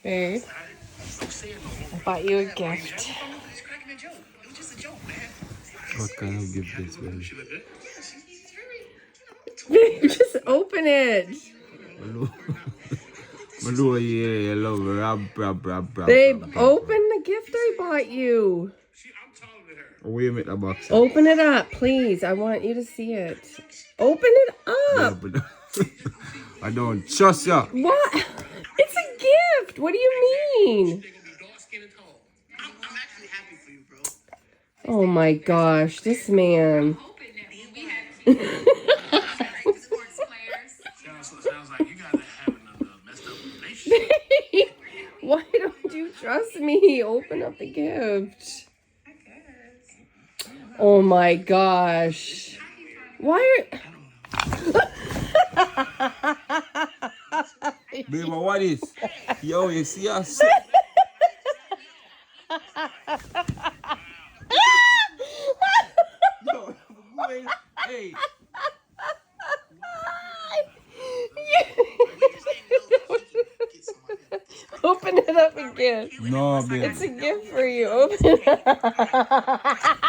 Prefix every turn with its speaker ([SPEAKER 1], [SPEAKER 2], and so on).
[SPEAKER 1] Babe, I bought you a gift.
[SPEAKER 2] What kind of gift is baby?
[SPEAKER 1] Babe, just open it.
[SPEAKER 2] Malu, yeah, I love rap.
[SPEAKER 1] Babe, open the gift I bought you.
[SPEAKER 2] Where you make the box?
[SPEAKER 1] Open it up, please. I want you to see it. Open it up.
[SPEAKER 2] I don't trust ya.
[SPEAKER 1] What? It's a gift. What do you mean? Oh my gosh, this man. Why don't you trust me? Open up the gift. Oh my gosh. Why are...
[SPEAKER 2] Baby, what is? Yo, you see us? Yo, hey.
[SPEAKER 1] Open it up again.
[SPEAKER 2] No, baby.
[SPEAKER 1] It's a gift for you. Open it up.